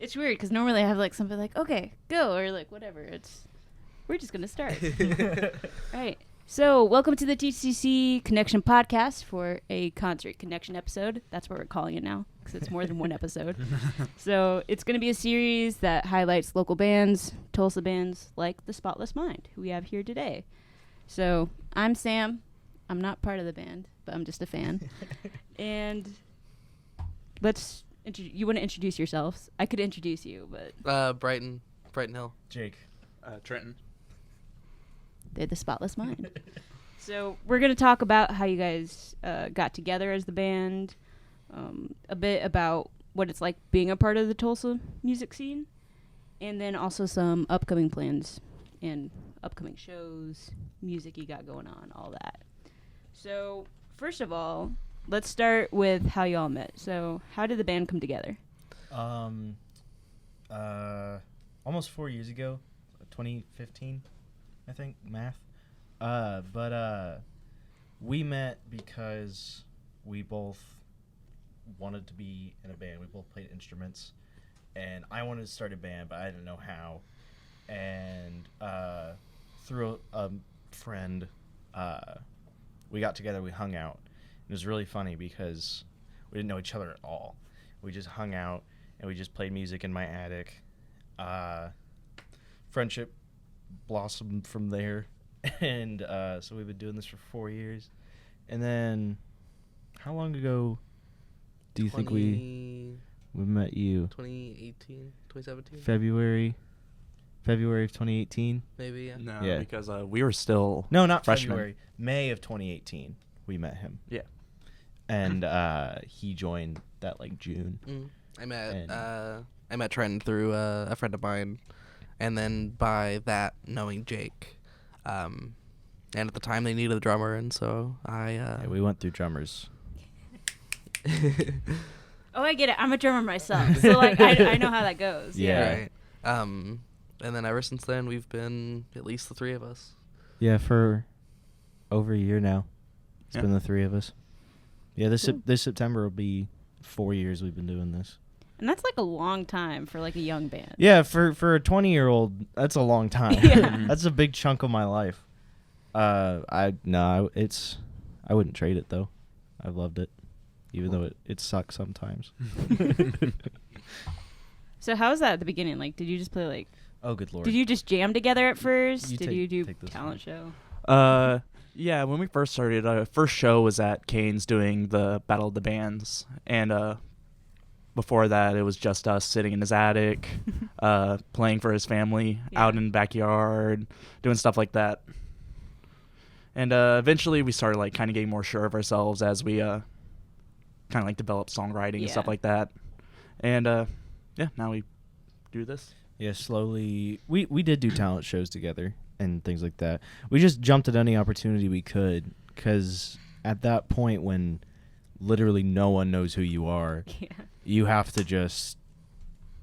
It's weird because normally I have like something like, okay, go, or like whatever. We're just going to start. All right. So welcome to the TCC Connection podcast for a concert connection episode. That's what we're calling it now because it's more than one episode. So it's going to be a series that highlights local bands, Tulsa bands like the Spotless Mind, who we have here today. So I'm Sam. I'm not part of the band, but I'm just a fan. And you want to introduce yourselves? I could introduce you, but... Bryton Hill. Jake. Trenton. They're the Spotless Mind. So we're going to talk about how you guys got together as the band, a bit about what it's like being a part of the Tulsa music scene, and then also some upcoming plans and upcoming shows, music you got going on, all that. So first of all, let's start with how y'all met. So how did the band come together? Almost 4 years ago, 2015. I think, math. But we met because we both wanted to be in a band. We both played instruments, and I wanted to start a band, but I didn't know how. And through a friend, we got together, we hung out. It was really funny because we didn't know each other at all. We just hung out, and we just played music in my attic. Friendship blossomed from there, and so we've been doing this for 4 years. And then how long ago do you think we met you? 2018, 2017? February of 2018. Maybe, yeah. No, Yeah. because we were still not freshmen. February, May of 2018 we met him. Yeah. And he joined that like June. I met Trenton through a friend of mine, and then by that knowing Jake, and at the time they needed a drummer, and so Yeah, we went through drummers. Oh, I get it. I'm a drummer myself, so like I know how that goes. Yeah. Right. And then ever since then we've been at least the three of us. Yeah, for over a year now. It's been the three of us. Yeah, this September will be 4 years we've been doing this. And that's like a long time for like a young band. Yeah, for a 20-year-old, that's a long time. Yeah. That's a big chunk of my life. I wouldn't trade it though. I've loved it, even though it sucks sometimes. So how was that at the beginning? Like, did you just play like? Oh, good lord! Did you just jam together at first? You Did you do take this talent one. show? Yeah, when we first started, our first show was at Kane's doing the Battle of the Bands, and before that, it was just us sitting in his attic, playing for his family out in the backyard, doing stuff like that. And eventually, we started like kind of getting more sure of ourselves as we kind of like developed songwriting and stuff like that. And now we do this. Yeah, slowly. We did do talent shows together and things like that. We just jumped at any opportunity we could, because at that point when literally no one knows who you are, you have to just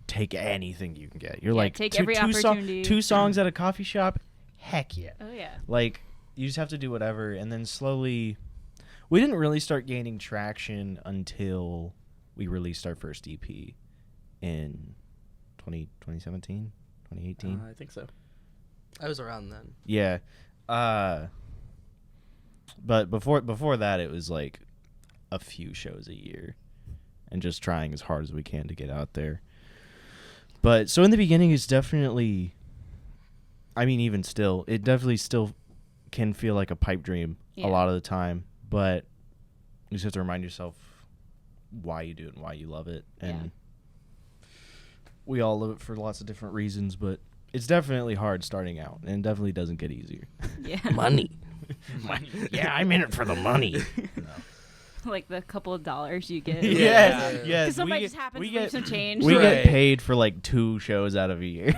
take anything you can get. You're like, take every opportunity. Two songs at a coffee shop? Heck yeah. Oh, yeah. Like, you just have to do whatever, and then slowly... We didn't really start gaining traction until we released our first EP in 2017, 2018. I think so. I was around then. Yeah. But before that, it was like a few shows a year and just trying as hard as we can to get out there. But so in the beginning, it's definitely, I mean, even still, it definitely still can feel like a pipe dream a lot of the time. But you just have to remind yourself why you do it and why you love it. And we all love it for lots of different reasons, but it's definitely hard starting out, and it definitely doesn't get easier. Yeah. Money. Yeah, I'm in it for the money. No. Like the couple of dollars you get. Yes. Because somebody just happens to leave some change. We Right. get paid for like 2 shows out of a year.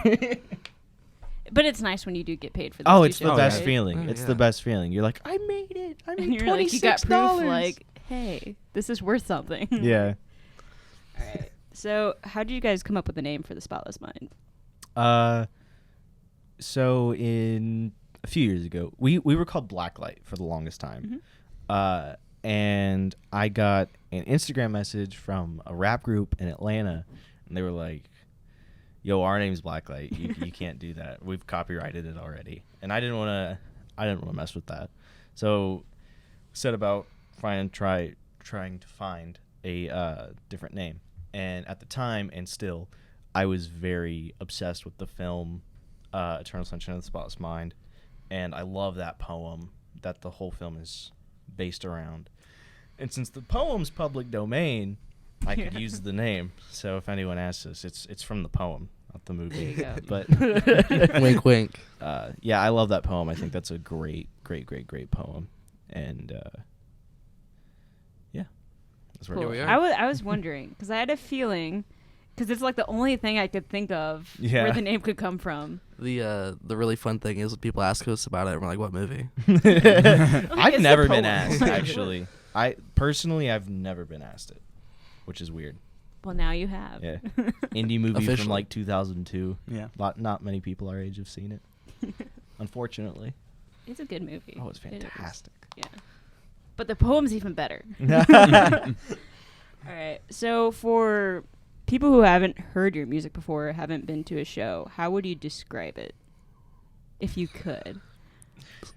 But it's nice when you do get paid for those Oh, two it's the shows, best right? feeling. It's the best feeling. You're like, I made it. I made And you're like, you got $26. proof, like, hey, this is worth something. Yeah. All right. So how did you guys come up with the name for the Spotless Mind? So in a few years ago, we were called Blacklight for the longest time. Mm-hmm. And I got an Instagram message from a rap group in Atlanta, and they were like, yo, our name's Blacklight. You can't do that. We've copyrighted it already. And I didn't want to mess with that. So set about trying to find a different name. And at the time, and still, I was very obsessed with the film Eternal Sunshine of the Spotless Mind. And I love that poem that the whole film is based around. And since the poem's public domain, I could use the name. So if anyone asks us, it's from the poem, not the movie. There you go. But Wink, wink. yeah, I love that poem. I think that's a great poem. And yeah, that's where Cool. Here we are. I was wondering because I had a feeling because it's like the only thing I could think of where the name could come from. The really fun thing is when people ask us about it, and we're like, "What movie?" I've it's never the been poem. asked, actually. I've never been asked it, which is weird. Well, now you have. Yeah. Indie movie Officially. from like 2002. Yeah. Not many people our age have seen it, unfortunately. It's a good movie. Oh, it's It is. fantastic. Yeah. But the poem's even better. All right. So for people who haven't heard your music before, haven't been to a show, how would you describe it? If you could.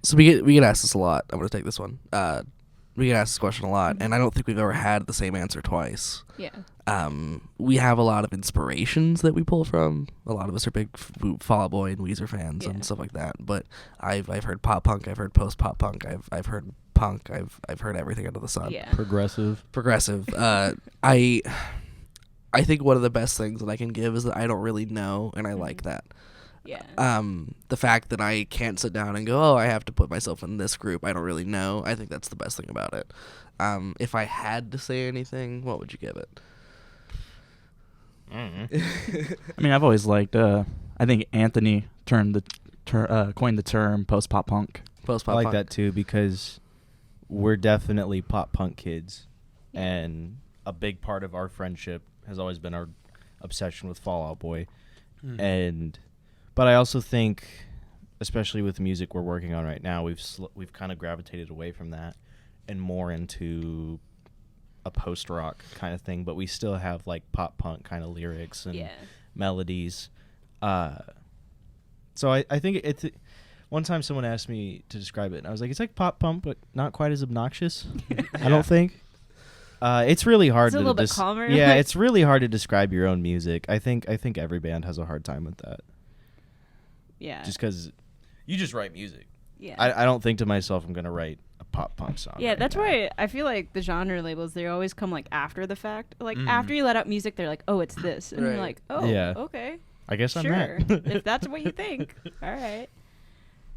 So we get asked this a lot. I'm gonna take this one. We get asked this question a lot, and I don't think we've ever had the same answer twice. Yeah. We have a lot of inspirations that we pull from. A lot of us are big Fall Out Boy and Weezer fans and stuff like that. But I've heard pop punk. I've heard post pop punk. I've heard punk. I've heard everything under the sun. Yeah. Progressive. I think one of the best things that I can give is that I don't really know, and I like that. Yeah. The fact that I can't sit down and go, oh, I have to put myself in this group. I don't really know. I think that's the best thing about it. If I had to say anything, what would you give it? I mean, I've always liked. I think Anthony coined the term post pop punk. Post I pop like punk. that too because we're definitely pop punk kids, and a big part of our friendship has always been our obsession with Fall Out Boy, but I also think, especially with the music we're working on right now, we've kind of gravitated away from that and more into a post rock kind of thing. But we still have like pop punk kind of lyrics and melodies. So I think it's. One time someone asked me to describe it, and I was like, it's like pop punk, but not quite as obnoxious. I don't think. It's really hard It's a to little bit calmer. Yeah, it's really hard to describe your own music. I think every band has a hard time with that. Yeah. Just because you just write music. Yeah. I don't think to myself I'm going to write a pop punk song. Yeah, right that's now. why I feel like the genre labels, they always come like after the fact. Like after you let out music, they're like, oh, it's this. And you're Right. like, oh, Yeah. okay. I guess I'm Sure. that. If that's what you think. All right.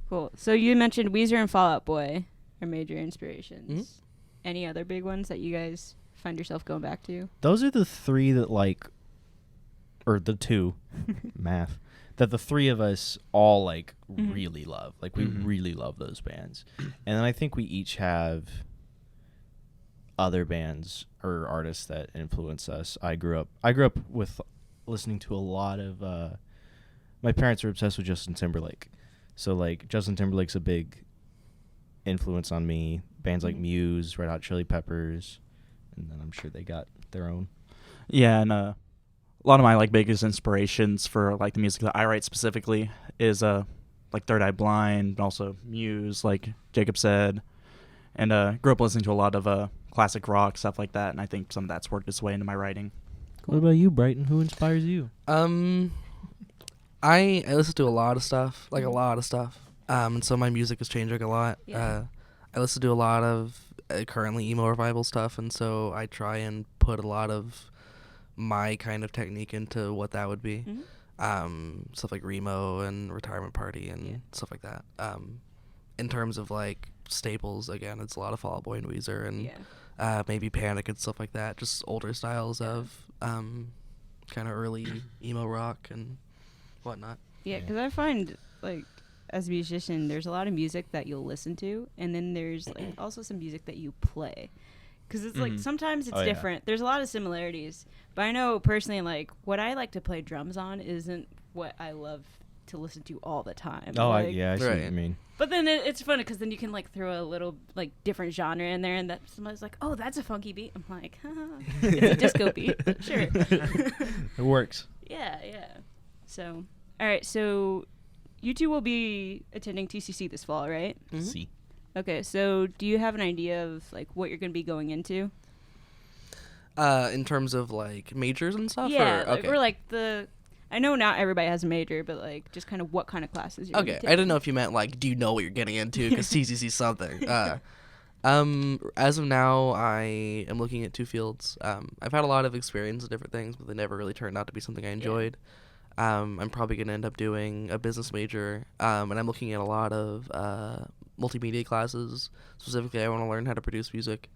Cool. So you mentioned Weezer and Fall Out Boy are major inspirations. Mm-hmm. Any other big ones that you guys find yourself going back to? Those are the three that or the two, math, that the three of us all really love. Like we really love those bands. And then I think we each have other bands or artists that influence us. I grew up with listening to a lot of my parents were obsessed with Justin Timberlake. So like Justin Timberlake's a big influence on me. Bands like Muse, Red Hot Chili Peppers, and then I'm sure they got their own. Yeah, and a lot of my biggest inspirations for the music that I write specifically is like Third Eye Blind, and also Muse, like Jacob said, and grew up listening to a lot of classic rock, stuff like that, and I think some of that's worked its way into my writing. What about you, Bryton? Who inspires you? I listen to a lot of stuff, and so my music is changing a lot. Yeah. I listen to a lot of currently emo revival stuff, and so I try and put a lot of my kind of technique into what that would be. Stuff like Remo and Retirement Party and stuff like that. In terms of staples, again, it's a lot of Fall Out Boy and Weezer and maybe Panic and stuff like that. Just older styles of kind of early emo rock and whatnot. Yeah, because I find as a musician, there's a lot of music that you'll listen to, and then there's also some music that you play. Because it's sometimes it's different. There's a lot of similarities, but I know personally, what I like to play drums on isn't what I love to listen to all the time. Oh, I see what Right. you mean. But then it's fun because then you can throw a little different genre in there, and that somebody's like, "Oh, that's a funky beat." I'm like, "Haha, it's a disco beat." Sure. It works. Yeah. So, all right. So, you two will be attending TCC this fall, right? Mhm. See. Okay. So, do you have an idea of like what you're going to be going into? In terms of like majors and stuff. Yeah. Or like the. I know not everybody has a major, but like just kind of what kind of classes you're. Okay, I didn't know if you meant like, do you know what you're getting into? Because TCC something. As of now, I am looking at 2 fields. I've had a lot of experience in different things, but they never really turned out to be something I enjoyed. I'm probably going to end up doing a business major, and I'm looking at a lot of multimedia classes. Specifically, I want to learn how to produce music.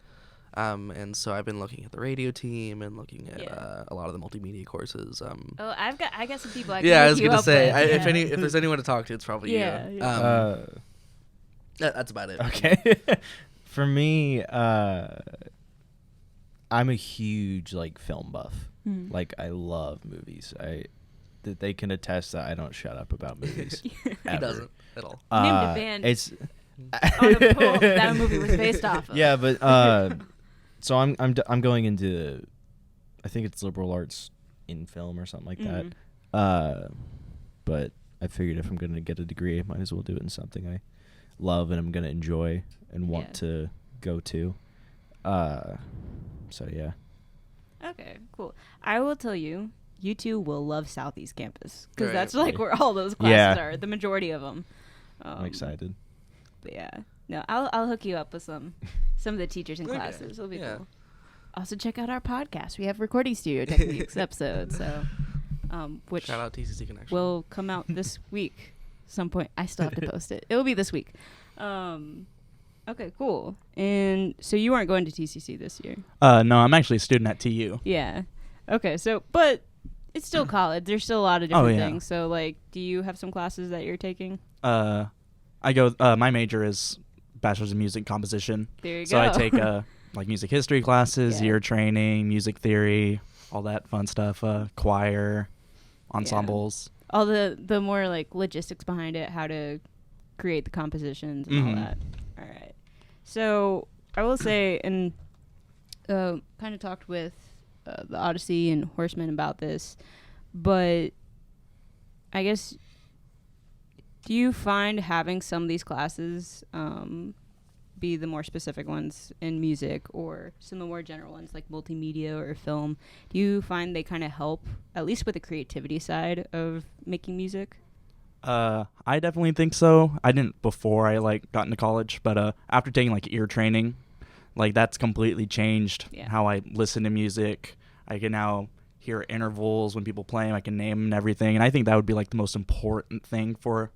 And so I've been looking at the radio team and looking at a lot of the multimedia courses. I got some people I can I hook was you gonna up say with. if there's anyone to talk to, it's probably you. That's about it. Okay. For me, I'm a huge like film buff. Mhm. Like I love movies. That they can attest that I don't shut up about movies. He ever. doesn't at all. You named a band It's on a poem that a movie was based off of. Yeah, but so I'm going into, I think it's liberal arts in film or something like Mhm. that. But I figured if I'm going to get a degree, I might as well do it in something I love and I'm going to enjoy and want to go to. So yeah. Okay, cool. I will tell you, you two will love Southeast Campus because Right. that's like where all those classes Yeah. are. The majority of them. I'm excited. But yeah, no, I'll hook you up with some of the teachers and Okay. classes. It'll be Yeah. cool. Also, check out our podcast. We have recording studio techniques episodes, so which Shout out TCC Connection. will come out this week. Some point. I still have to post it. It will be this week. Okay, cool. And so you aren't going to TCC this year? No, I'm actually a student at TU. Yeah. Okay, so but it's still college. There's still a lot of different yeah. things. So like, do you have some classes that you're taking? I go. My major is Bachelor's in Music Composition. There you So go. I take like music history classes, Yeah. year training, music theory, all that fun stuff. Choir, ensembles. all the more like logistics behind it, how to create the compositions and all Mhm. that. All right. So I will say, and kind of talked with the Odyssey and Horseman about this, but I guess, do you find having some of these classes be the more specific ones in music or some of the more general ones like multimedia or film, do you find they kind of help, at least with the creativity side of making music? I definitely think so. I didn't before I got into college, but after taking ear training, that's completely changed how I listen to music. I can now hear intervals when people play them. I can name them and everything. And I think that would be the most important thing for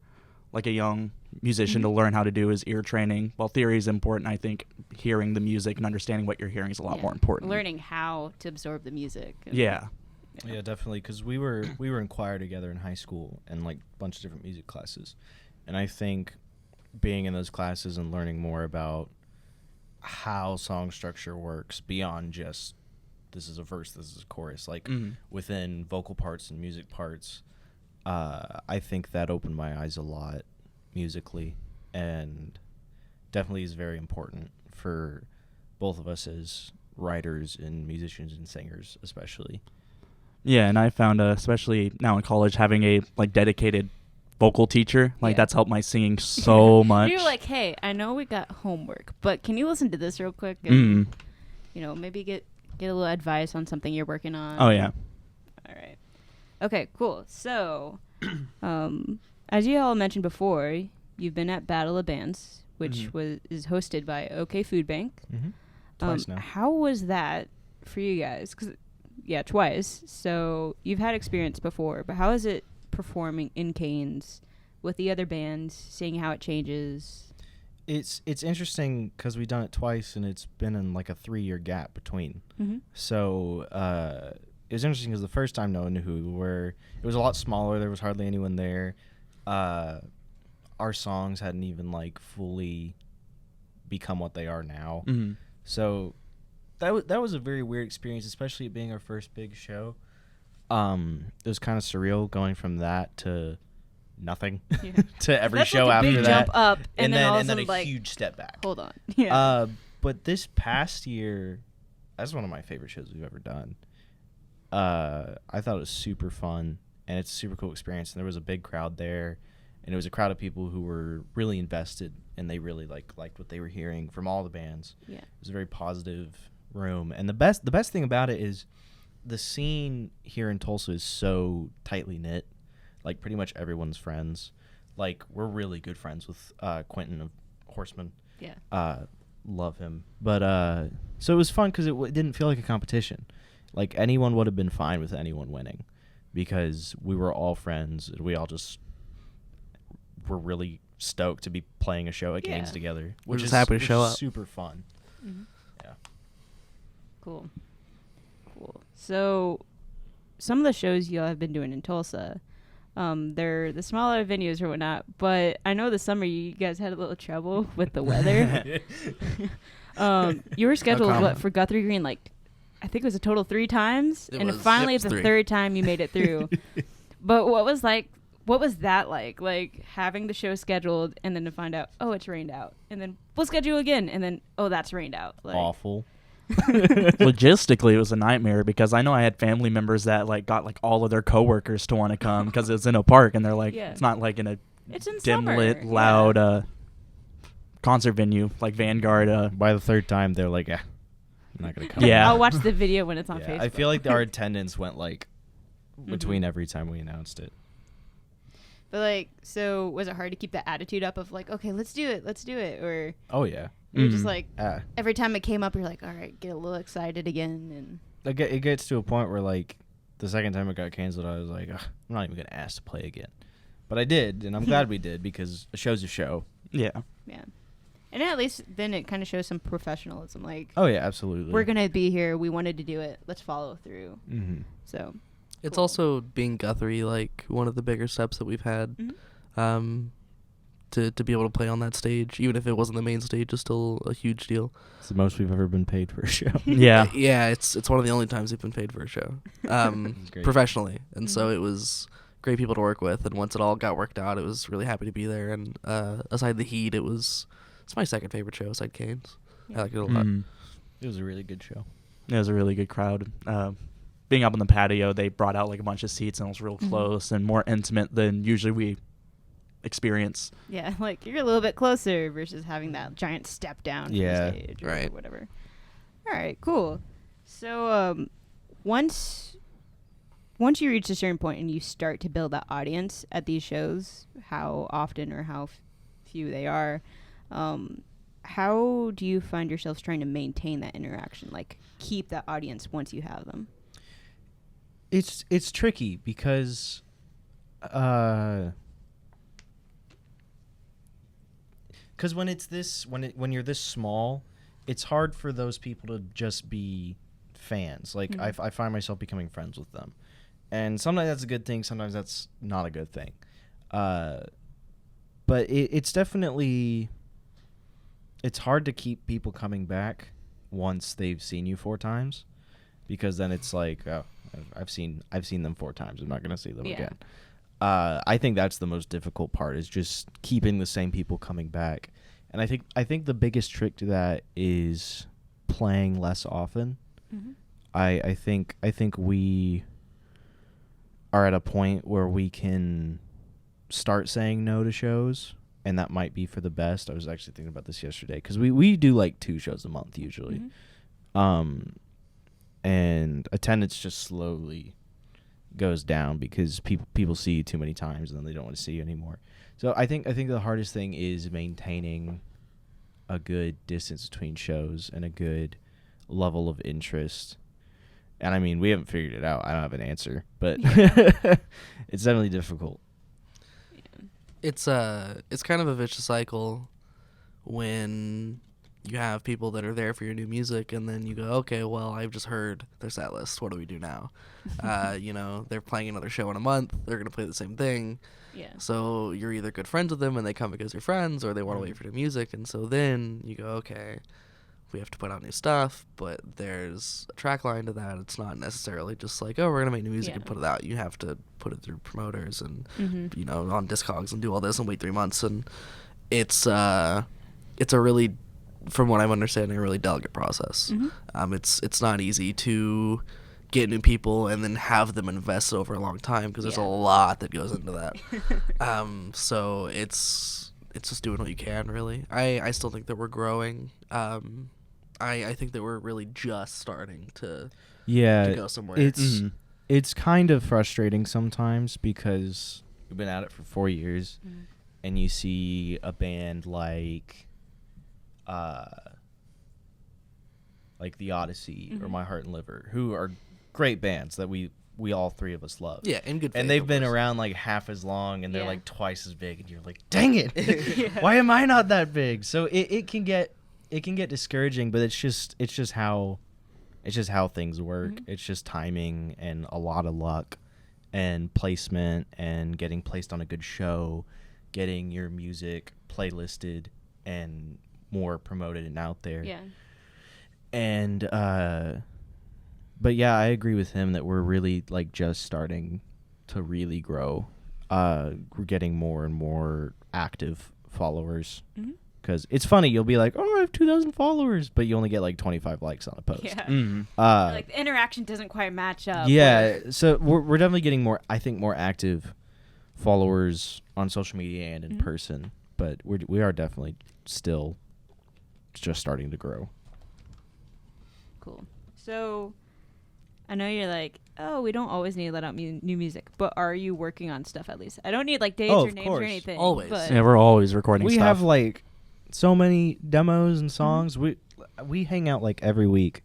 a young musician to learn how to do is ear training. While theory is important, I think hearing the music and understanding what you're hearing is a lot more important. Learning how to absorb the music. Yeah. Yeah, definitely. Because we were in choir together in high school and a bunch of different music classes, and I think being in those classes and learning more about how song structure works beyond just this is a verse, this is a chorus, within vocal parts and music parts, I think that opened my eyes a lot musically, and definitely is very important for both of us as writers and musicians and singers, especially. Yeah, and I found, especially now in college, having a dedicated vocal teacher, that's helped my singing so much. You're like, hey, I know we got homework, but can you listen to this real quick? And, maybe get a little advice on something you're working on. Oh, yeah. All right. Okay, cool. So, as you all mentioned before, you've been at Battle of Bands, which is hosted by OK Food Bank. Mm-hmm. Twice now. How was that for you guys? Twice. So you've had experience before, but how is it performing in Canes with the other bands, seeing how it changes? It's interesting because we've done it twice, and it's been in a 3-year gap between. Mm-hmm. So it was interesting because the first time no one knew who we were. It was a lot smaller. There was hardly anyone there. Our songs hadn't even fully become what they are now. Mm-hmm. So that was a very weird experience, especially it being our first big show. It was kind of surreal going from that to nothing to every That's show a after big that, jump up, and then all of a a sudden, huge step back. hold on. Yeah. But this past year, that's one of my favorite shows we've ever done. I thought it was super fun, and it's a super cool experience. And there was a big crowd there, and it was a crowd of people who were really invested, and they really liked what they were hearing from all the bands. Yeah. It was a very positive room, and the best thing about it is the scene here in Tulsa is so tightly knit. Like, pretty much everyone's friends. Like, we're really good friends with Quentin of Horseman. Yeah. Love him. But so it was fun because it didn't feel like a competition. Like, anyone would have been fine with anyone winning because we were all friends. And we all just were really stoked to be playing a show at Gaines together. We're just happy to show up. Super fun. Mm-hmm. Yeah. Cool. So, some of the shows y'all have been doing in Tulsa, they're the smaller venues or whatnot, but I know this summer you guys had a little trouble with the weather. You were scheduled for Guthrie Green, like, I think it was a total 3 times, and finally the 3rd time you made it through. But what was that like having the show scheduled and then to find out, oh, it's rained out, and then we'll schedule again, and then, oh, that's rained out. Like, awful. Logistically, it was a nightmare because I know I had family members that like got like all of their coworkers to want to come because it's in a park, and they're like, it's not like in a dim lit, loud concert venue like Vanguard. By the 3rd time, they're like, I'm not gonna come. Yeah, I'll watch the video when it's on Facebook. I feel like our attendance went like between every time we announced it. But like, so was it hard to keep that attitude up of like, okay, let's do it, or Oh yeah. you're just like every time it came up, you're like, all right, get a little excited again, and It gets to a point where like the second time it got canceled, I was like, I'm not even gonna ask to play again, but I did, and I'm glad we did because a show's a show. Yeah. And at least then it kind of shows some professionalism. Like, oh yeah, absolutely. We're gonna be here. We wanted to do it. Let's follow through. Mm-hmm. So it's also being Guthrie, like one of the bigger steps that we've had. To be able to play on that stage, even if it wasn't the main stage, is still a huge deal. It's the most we've ever been paid for a show. Yeah. Yeah, it's one of the only times we've been paid for a show, professionally, and so it was great people to work with. And once it all got worked out, it was really happy to be there. And aside the heat, it's my second favorite show aside Canes. I like it a lot. It was a really good show. It was a really good crowd. Being up on the patio, they brought out like a bunch of seats, and it was real close and more intimate than usually we experience. Yeah, like you're a little bit closer versus having that giant step down from the stage or whatever. All right, cool. So once you reach a certain point and you start to build that audience at these shows, how often or how few they are, how do you find yourselves trying to maintain that interaction, like keep that audience once you have them? It's tricky because when it's this when you're this small, it's hard for those people to just be fans. Like I find myself becoming friends with them, and sometimes that's a good thing, sometimes that's not a good thing. But it's definitely, it's hard to keep people coming back once they've seen you 4 times, because then it's like, oh, I've seen them 4 times, I'm not gonna see them again. I think that's the most difficult part, is just keeping the same people coming back. And I think the biggest trick to that is playing less often. I think we are at a point where we can start saying no to shows, and that might be for the best. I was actually thinking about this yesterday, because we do like 2 shows a month usually. And attendance just slowly goes down because people see you too many times and then they don't want to see you anymore. So I think the hardest thing is maintaining a good distance between shows and a good level of interest. And I mean, we haven't figured it out. I don't have an answer, but it's definitely difficult. It's kind of a vicious cycle when you have people that are there for your new music, and then you go, okay, well, I've just heard their set list. What do we do now? They're playing another show in a month. They're going to play the same thing. Yeah. So you're either good friends with them and they come because you're friends, or they want to wait for new music. And so then you go, okay, we have to put out new stuff, but there's a track line to that. It's not necessarily just like, oh, we're going to make new music and put it out. You have to put it through promoters and, on Discogs and do all this and wait 3 months. And it's a really, from what I'm understanding, a really delicate process. It's not easy to get new people and then have them invest over a long time, because there's a lot that goes into that. So it's just doing what you can, really. I still think that we're growing. I think that we're really just starting to go somewhere. It's kind of frustrating sometimes because we've been at it for 4 years, and you see a band like The Odyssey or My Heart and Liver, who are great bands that we all three of us love. Yeah, in good faith, and they've been around like half as long, and they're like twice as big, and you're like, dang it, why am I not that big? So it can get discouraging, but it's just how things work. It's just timing and a lot of luck and placement and getting placed on a good show, getting your music playlisted and more promoted and out there. Yeah. And but yeah, I agree with him that we're really like just starting to really grow. We're getting more and more active followers. Because it's funny, you'll be like, oh, I have 2,000 followers, but you only get like 25 likes on a post. Yeah. Like the interaction doesn't quite match up. Yeah, so we're definitely getting more active followers on social media and in person, but we are definitely still just starting to grow. Cool. So I know you're like, oh, we don't always need to let out new music, but are you working on stuff at least? I don't need like dates or names or anything. Always. But Yeah, we're always recording stuff. We have like so many demos and songs. We hang out like every week,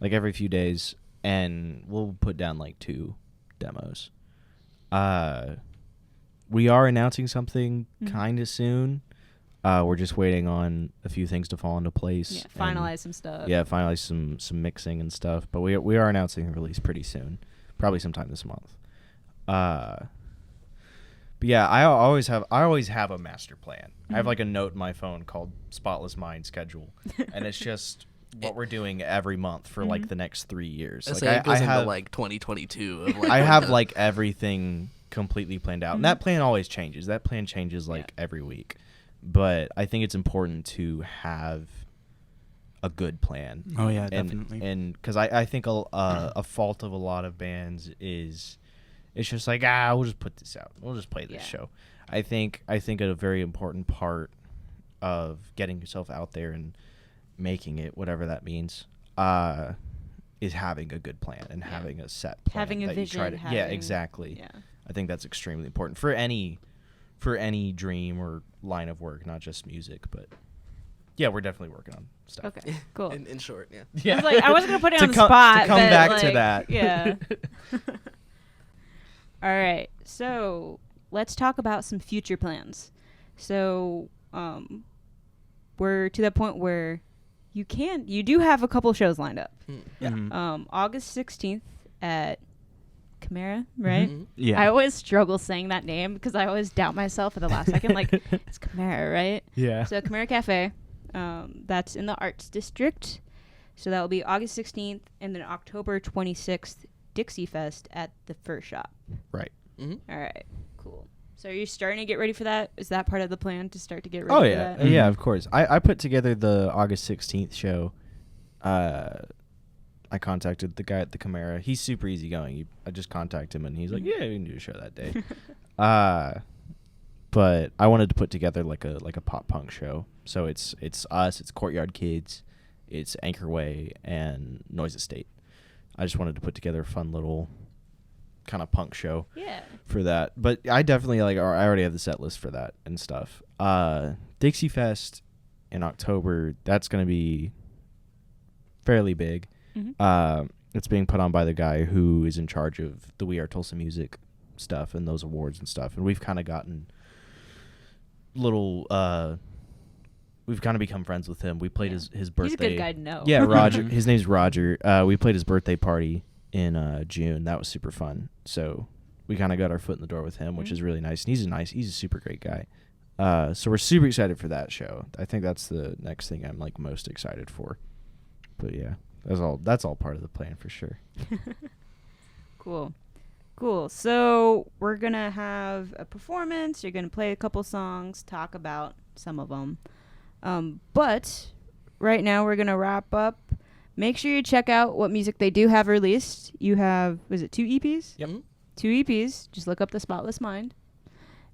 like every few days, and we'll put down like 2 demos. We are announcing something kind of soon. We're just waiting on a few things to fall into place. Yeah, finalize some stuff. Yeah, finalize some mixing and stuff. But we are announcing a release pretty soon, probably sometime this month. But yeah, I always have a master plan. I have like a note in my phone called Spotless Mind schedule, and it's just what we're doing every month for like the next 3 years. Like it goes into like 2022. Of, like, I have like everything completely planned out, and that plan always changes. That plan changes like every week, but I think it's important to have a good plan. Oh yeah, definitely. And because I think a fault of a lot of bands is it's just like we'll just put this out. We'll just play this show. I think a very important part of getting yourself out there and making it, whatever that means, is having a good plan and having a set plan. Having a vision. Exactly. Yeah. I think that's extremely important for any dream or line of work, not just music, but yeah, we're definitely working on stuff. Okay, cool. In short, yeah. I was like, I wasn't gonna put it on the spot. To come but back like, to that. Yeah. All right, so let's talk about some future plans. So, we're to that point where you do have a couple shows lined up. Yeah. August 16th at Chimera, right? Yeah. I always struggle saying that name because I always doubt myself at the last second. Like, it's Chimera, right? Yeah. So Chimera Cafe, that's in the Arts District. So that will be August 16th, and then October 26th, Dixie Fest at the Fur Shop. Right. Mm-hmm. All right, cool. So are you starting to get ready for that? Is that part of the plan to start to get ready Oh for yeah, that? yeah, of course. I put together the August 16th show. I contacted the guy at the Chimera. He's super easygoing. I just contacted him, and he's like, "Yeah, we can do a show that day." But I wanted to put together like a pop punk show. So it's us, it's Courtyard Kids, it's Anchor Way, and Noise Estate. I just wanted to put together a fun little kind of punk show for that. But I definitely I already have the set list for that and stuff. Dixie Fest in October, that's going to be fairly big. It's being put on by the guy who is in charge of the We Are Tulsa Music stuff and those awards and stuff. And we've kind of gotten we've kind of become friends with him. We played his birthday. He's a good guy to know. Yeah, Roger. His name's Roger. We played his birthday party in June. That was super fun. So we kind of got our foot in the door with him, which is really nice. And he's a super great guy. So we're super excited for that show. I think that's the next thing I'm like most excited for. But yeah, that's all part of the plan for sure. Cool. So we're going to have a performance. You're going to play a couple songs, talk about some of them. But right now we're going to wrap up Make sure you check out what music they do have released. You have, was it 2 EPs? Yep. 2 EPs. Just look up the Spotless Mind.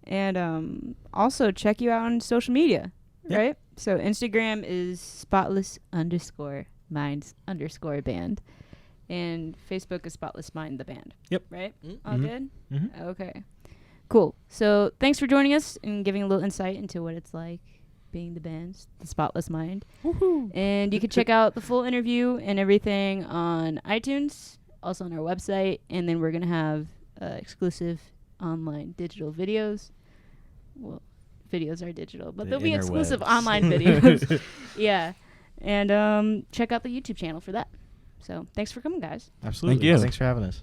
And also check you out on social media, right? So Instagram is spotless_minds_band. And Facebook is Spotless Mind, the band. Yep. Right? Mm-hmm. All good? Mm-hmm. Okay. Cool. So thanks for joining us and giving a little insight into what it's like being the band's The Spotless Mind. Woohoo. And you can check out the full interview and everything on iTunes, also on our website. And then we're going to have exclusive online digital videos. Well, videos are digital, but there'll be exclusive online videos. Yeah. And check out the YouTube channel for that. So thanks for coming, guys. Absolutely. Thank you. Thanks for having us.